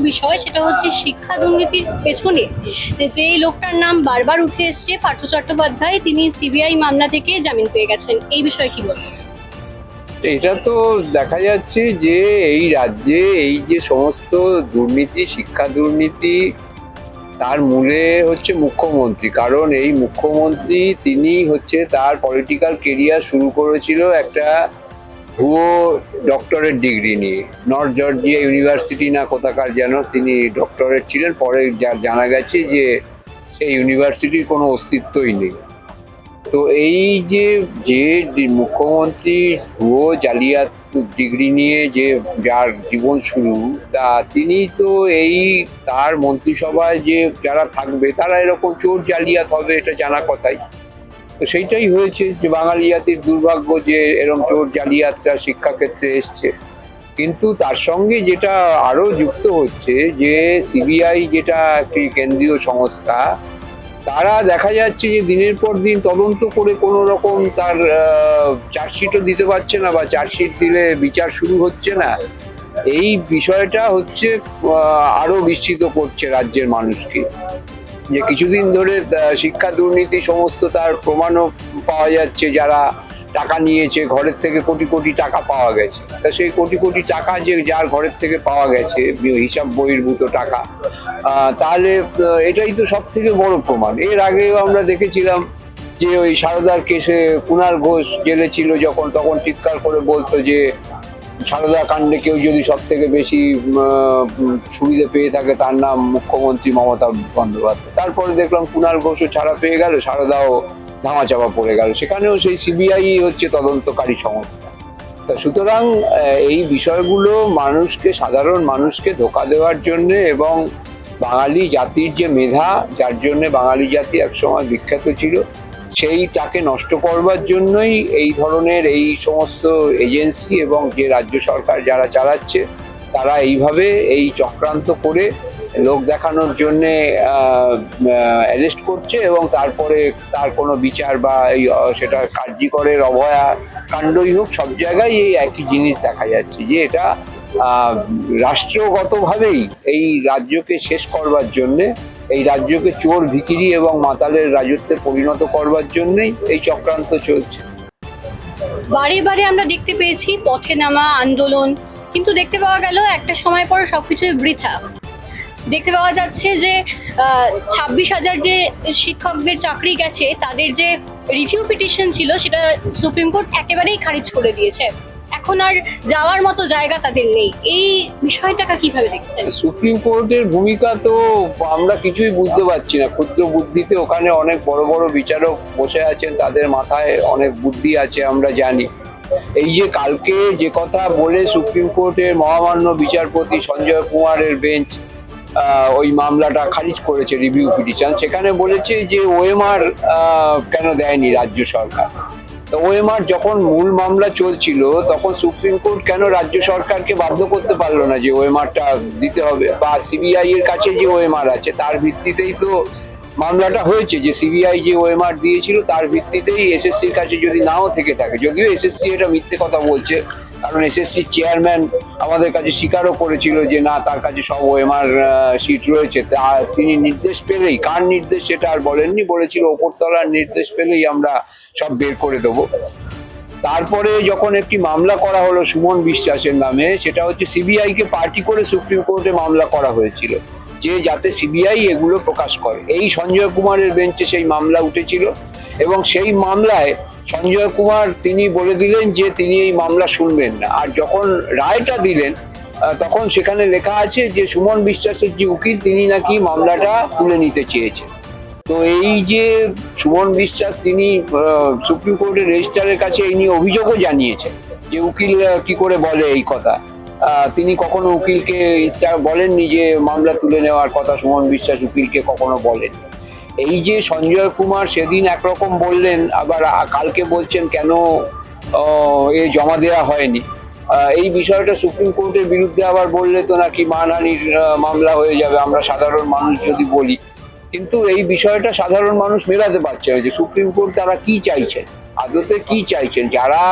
বিষয়, সেটা হচ্ছে শিক্ষা দুর্নীতির পেছনে যে লোকটার নাম বারবার উঠে এসছে, পার্থ চট্টোপাধ্যায়, তিনি সিবিআই মামলা থেকে জামিন পেয়ে গেছেন। এই বিষয়ে কি বলবেন? এটা তো দেখা যাচ্ছে যে এই রাজ্যে এই যে সমস্ত দুর্নীতি, শিক্ষা দুর্নীতি, তার মূলে হচ্ছে মুখ্যমন্ত্রী। কারণ এই মুখ্যমন্ত্রী তিনি হচ্ছে তার পলিটিক্যাল কেরিয়ার শুরু করেছিল একটা ভুয়ো ডক্টরেট ডিগ্রি নিয়ে। নর্থ জর্জিয়া ইউনিভার্সিটি না কোথাকার যেন তিনি ডক্টরেট ছিলেন, পরে যার জানা গেছে যে সেই ইউনিভার্সিটির কোনো অস্তিত্বই নেই। তো এই যে যে মুখ্যমন্ত্রী ভুয়ো জালিয়াত ডিগ্রি নিয়ে যে যার জীবন শুরু, তা তিনি তো এই তার মন্ত্রিসভায় যে যারা থাকবে তারা এরকম চোর জালিয়াত হবে, এটা জানা কথাই। তো সেইটাই হয়েছে যে বাঙালি জাতির দুর্ভাগ্য যে এরকম চোর জালিয়াতরা শিক্ষাক্ষেত্রে এসছে। কিন্তু তার সঙ্গে যেটা আরো যুক্ত হচ্ছে যে সিবিআই যেটা একটি কেন্দ্রীয় সংস্থা, তারা দেখা যাচ্ছে যে দিনের পর দিন তদন্ত করে কোনো রকম তার চার্জশিটও দিতে পারছে না, বা চার্জশিট দিলে বিচার শুরু হচ্ছে না। এই বিষয়টা হচ্ছে আরো বিস্মিত করছে রাজ্যের মানুষকে, যে কিছুদিন ধরে শিক্ষা দুর্নীতি সমস্ত তার প্রমাণও পাওয়া যাচ্ছে। যারা টাকা নিয়েছে, ঘরের থেকে কোটি কোটি টাকা পাওয়া গেছে, তা সেই কোটি কোটি টাকা যে যার ঘরের থেকে পাওয়া গেছে হিসাব বহির্ভূত টাকা, তাহলে এটাই তো সব থেকে বড় প্রমাণ। এর আগেও আমরা দেখেছিলাম যে ওই সারদার কেসে কুণাল ঘোষ জেলে ছিল যখন, তখন চিৎকার করে বলতো যে সারদা কাণ্ডে কেউ যদি সব থেকে বেশি সুবিধে পেয়ে থাকে তার নাম মুখ্যমন্ত্রী মমতা বন্দ্যোপাধ্যায়। তারপরে দেখলাম কুণাল ঘোষও ছাড়া পেয়ে গেল, সারদাও ধামাচাপা পড়ে গেল, সেখানেও সেই সিবিআই হচ্ছে তদন্তকারী সংস্থা। সুতরাং এই বিষয়গুলো মানুষকে, সাধারণ মানুষকে ধোঁকা দেওয়ার জন্য, এবং বাঙালি জাতির যে মেধা, যার জন্য বাঙালি জাতি একসময় বিখ্যাত ছিল, সেইটাকে নষ্ট করবার জন্যই এই ধরনের এই সমস্ত এজেন্সি এবং যে রাজ্য সরকার যারা চালাচ্ছে, তারা এইভাবে এই চক্রান্ত করে লোক দেখানোর জন্যে অ্যারেস্ট করছে, এবং তারপরে তার কোনো বিচার বা এই সেটা কার্যকরের অভয়া কাণ্ডই হোক, সব জায়গায় এই একই জিনিস দেখা যাচ্ছে যে এটা রাষ্ট্রগতভাবেই এই রাজ্যকে শেষ করবার জন্যে, এই রাজ্যকে চোর, ভিখিরি এবং মাতালের রাজত্বে পরিণত করবার জন্যই এই চক্রান্ত চলছে। বারে বারে আমরা দেখতে পেয়েছি পথে নামা, আন্দোলন, কিন্তু দেখতে পাওয়া গেল একটা সময় পর সবকিছুই বৃথা। দেখতে পাওয়া যাচ্ছে যে 26,000 যে শিক্ষকদের চাকরি গেছে, তাদের যে রিভিউ পিটিশন ছিল সেটা সুপ্রিম কোর্ট একেবারেই খারিজ করে দিয়েছে। এখন আর যাওয়ার মতো জায়গা তাদের নেই। এই বিষয়টাকে কিভাবে দেখছেন? সুপ্রিম কোর্টের ভূমিকা তো আমরা কিছুই বুঝতে পারছি না। ক্ষুদ্র বুদ্ধিতে ওখানে অনেক বড় বড় বিচারক বসে আছেন, তাদের মাথায় অনেক বুদ্ধি আছে, আমরা জানি। এই যে কালকে যে কথা বলে সুপ্রিম কোর্টের মহামান্য বিচারপতি সঞ্জয় কুমারের বেঞ্চ ওই মামলাটা খারিজ করেছে, রিভিউ পিটিশন, সেখানে বলেছে যে ওএমআর কেন দেয়নি রাজ্য সরকার। তো ওএমআর যখন মূল মামলা চলছিল, তখন সুপ্রিম কোর্ট কেন রাজ্য সরকারকে বাধ্য করতে পারলো না যে ওএমআরটা দিতে হবে, বা সিবিআই এর কাছে যে ওএমআর আছে তার ভিত্তিতেই তো মামলাটা হয়েছে, যে সিবিআই যে ওএমআর দিয়েছিল তার ভিত্তিতেই এসএসসির কাছে যদি নাও থেকে থাকে, যদিও এসএসসি এটা মিথ্যে কথা বলছে, কারণ এসএসসি চেয়ারম্যান আমাদের কাছে স্বীকারও করেছিল যে না, তার কাছে সব ওএমআর শিট রয়েছে। তা তিনি নির্দেশ পেলেই, কার নির্দেশ সেটা আর বলেননি, বলেছিল ওপরতলার নির্দেশ পেলেই আমরা সব বের করে দেবো। তারপরে যখন একটি মামলা করা হলো সুমন বিশ্বাসের নামে, সেটা হচ্ছে সিবিআই কে পার্টি করে সুপ্রিম কোর্টে মামলা করা হয়েছিল, যে যাতে সিবিআই এগুলো প্রকাশ করে। এই সঞ্জয় কুমারের বেঞ্চে সেই মামলা উঠেছিল, এবং সেই মামলায় সঞ্জয় কুমার তিনি বলে দিলেন যে তিনি এই মামলা শুনবেন না। আর যখন রায়টা দিলেন, তখন সেখানে লেখা আছে যে সুমন বিশ্বাসের যে উকিল, তিনি নাকি মামলাটা তুলে নিতে চেয়েছেন। তো এই যে সুমন বিশ্বাস, তিনি সুপ্রিম কোর্টের রেজিস্ট্রারের কাছে এই নিয়ে অভিযোগও জানিয়েছেন যে উকিল কি করে বলে এই কথা। তিনি কখনো উকিলকে বলেননি যে মামলা তুলে নেওয়ার কথা, সুমন বিশ্বাস উকিলকে কখনো বলেন। এই যে সঞ্জয় কুমার সেদিন একরকম বললেন, আবার কালকে বলছেন কেন এ জমা দেওয়া হয়নি। এই বিষয়টা সুপ্রিম কোর্টের বিরুদ্ধে আবার বললে তো নাকি মানহানির মামলা হয়ে যাবে, আমরা সাধারণ মানুষ যদি বলি। কিন্তু এই বিষয়টা সাধারণ মানুষ মেলাতে পারছে না যে সুপ্রিম কোর্ট তারা কি চাইছেন, আদতে কি চাইছেন। যারা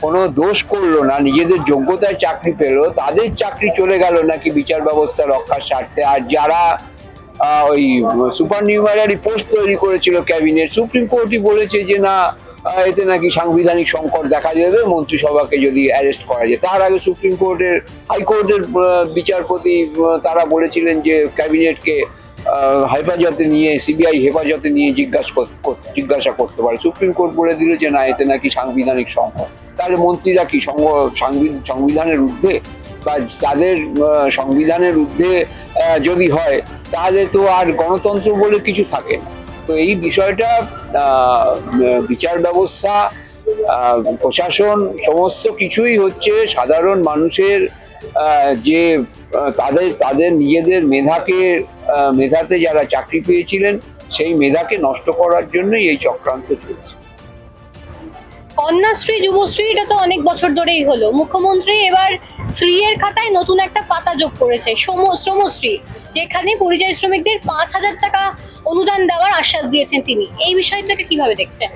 কোনো দোষ করলো না, নিজেদের যোগ্যতায় চাকরি পেলো, তাদের চাকরি চলে গেল নাকি বিচার ব্যবস্থা রক্ষার স্বার্থে। আর যারা ওই সুপার নিউমারারি পোস্ট তৈরি করেছিল ক্যাবিনেট, সুপ্রিম কোর্টই বলেছে যে না, এতে নাকি সাংবিধানিক সংকট দেখা যাবে মন্ত্রিসভাকে যদি অ্যারেস্ট করা যায়। তার আগে সুপ্রিম কোর্টের, হাইকোর্টের বিচারপতি তারা বলেছিলেন যে ক্যাবিনেটকে হেফাজতে নিয়ে, সিবিআই হেফাজতে নিয়ে জিজ্ঞাসা করতে পারে। সুপ্রিম কোর্ট বলে দিল যে না, এতে নাকি সাংবিধানিক সংকট। তাহলে মন্ত্রীরা কি সংবিধানের ঊর্ধ্বে, বা তাদের সংবিধানের ঊর্ধ্বে যদি হয়, তাহলে তো আর গণতন্ত্র বলে কিছু থাকে না। তো এই বিষয়টা বিচার ব্যবস্থা, প্রশাসন, সমস্ত কিছুই হচ্ছে সাধারণ মানুষের যে তাদের নিজেদের মেধাতে যারা চাকরি পেয়েছিলেন, সেই মেধাকে নষ্ট করার জন্যই এই চক্রান্ত চলছে। কন্যাশ্রী, যুবশ্রী, এটা তো অনেক বছর ধরেই হলো। মুখ্যমন্ত্রী এবার শ্রী এর খাতায় নতুন একটা পাতা যোগ করেছে, শ্রমশ্রী, যেখানে পরিযায়ী শ্রমিকদের 5,000 টাকা অনুদান দেওয়ার আশ্বাস দিয়েছেন তিনি। এই বিষয়টাকে কিভাবে দেখছেন?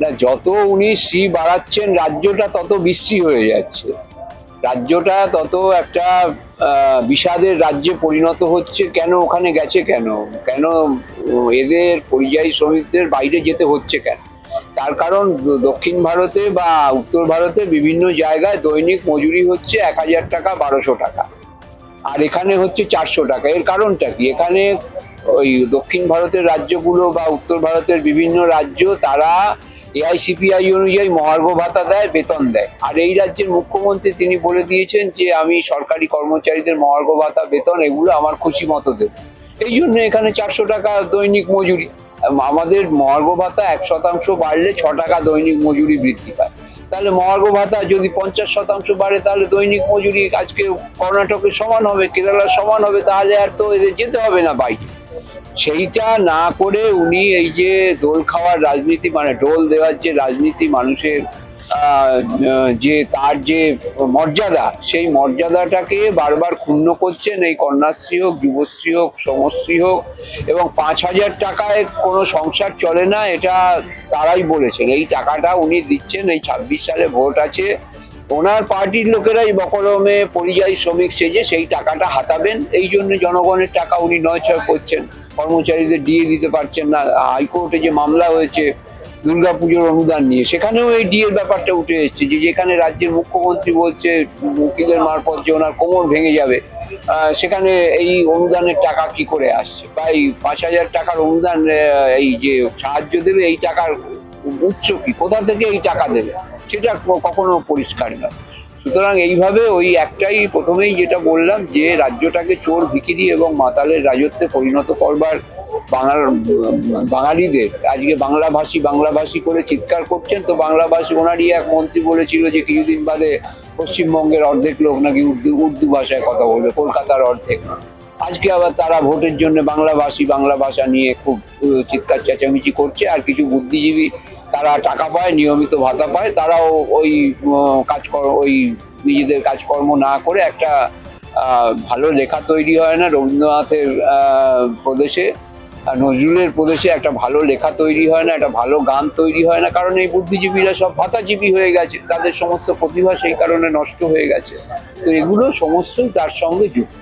না, যত উনি শ্রী বাড়াচ্ছেন, রাজ্যটা তত বৃষ্টি হয়ে যাচ্ছে, রাজ্যটা তত একটা বিষাদের রাজ্যে পরিণত হচ্ছে। কেন ওখানে গেছে, কেন এদের পরিযায়ী শ্রমিকদের বাইরে যেতে হচ্ছে কেন? তার কারণ দক্ষিণ ভারতে বা উত্তর ভারতে বিভিন্ন জায়গায় দৈনিক মজুরি হচ্ছে 1,000 টাকা, 1,200 টাকা, আর এখানে হচ্ছে 400 টাকা। এর কারণটা কি? এখানে ওই দক্ষিণ ভারতের রাজ্যগুলো বা উত্তর ভারতের বিভিন্ন রাজ্য, তারা এআইসিপিআই অনুযায়ী মহার্ঘ ভাতা দেয়, বেতন দেয়। আর এই রাজ্যের মুখ্যমন্ত্রী তিনি বলে দিয়েছেন যে আমি সরকারি কর্মচারীদের মহার্ঘ ভাতা, বেতন এগুলো আমার খুশি মতো দেব। এই জন্য এখানে 400 টাকা দৈনিক মজুরি। আমাদের মহার্ঘ ভাতা 1% বাড়লে 6 টাকা দৈনিক মজুরি বৃদ্ধি পায়। তাহলে মহার্ঘ ভাতা যদি 50% বাড়ে, তাহলে দৈনিক মজুরি আজকে কর্ণাটকের সমান হবে, কেরালার সমান হবে। তাহলে আর তো এদের যেতে হবে না বাইরে। সেইটা না করে উনি এই যে দোল খাওয়ার রাজনীতি, মানে ডোল দেওয়ার যে রাজনীতি, মানুষের যে তার যে মর্যাদা, সেই মর্যাদাটাকে বারবার ক্ষুণ্ণ করছেন। এই কন্যাশ্রী হোক, যুবশ্রী হোক, শ্রমশ্রী হোক, এবং 5,000 টাকায় কোনো সংসার চলে না, এটা তারাই বলেছেন। এই টাকাটা উনি দিচ্ছেন, এই 26 সালে ভোট আছে, ওনার পার্টির লোকেরাই বকলমে পরিযায়ী শ্রমিক সেজে সেই টাকাটা হাতাবেন। এই জন্য জনগণের টাকা উনি নয়ছয় করছেন, কর্মচারীদের দিয়ে দিতে পারছেন না। হাইকোর্টে যে মামলা হয়েছে দুর্গাপুজোর অনুদান নিয়ে, সেখানেও এই ডিএর ব্যাপারটা উঠে এসেছে, যে যেখানে রাজ্যের মুখ্যমন্ত্রী বলছে উকিলের মারফত যে ওনার কোমর ভেঙে যাবে, সেখানে এই অনুদানের টাকা কি করে আসছে? প্রায় 5,000 টাকার অনুদান, এই যে সাহায্য দেবে, এই টাকার উৎস কি, কোথা থেকে এই টাকা দেবে, সেটা কখনো পরিষ্কার নয়। সুতরাং এইভাবে ওই একটাই, প্রথমেই যেটা বললাম, যে রাজ্যটাকে চোর, ভিখিরি এবং মাতালের রাজত্বে পরিণত করবার বাঙালিদের, আজকে বাংলাভাষী করে চিৎকার করছেন। তো বাংলাভাষী, ওনারই এক মন্ত্রী বলেছিল যে কিছুদিন বাদে পশ্চিমবঙ্গের অর্ধেক লোক নাকি উর্দু ভাষায় কথা বলবে, কলকাতার অর্ধেক। আজকে আবার তারা ভোটের জন্য বাংলা ভাষা নিয়ে খুব চিৎকার চেঁচামেচি করছে। আর কিছু বুদ্ধিজীবী, তারা টাকা পায়, নিয়মিত ভাতা পায়, তারাও ওই ওই নিজেদের কাজকর্ম না করে, একটা ভালো লেখা তৈরি হয় না রবীন্দ্রনাথের প্রদেশে, নজরুলের প্রদেশে একটা ভালো লেখা তৈরি হয় না, একটা ভালো গান তৈরি হয় না, কারণ এই বুদ্ধিজীবীরা সব ভাতাজীবী হয়ে গেছে, তাদের সমস্ত প্রতিভা সেই কারণে নষ্ট হয়ে গেছে। তো এগুলো সমস্তই তার সঙ্গে যুক্ত।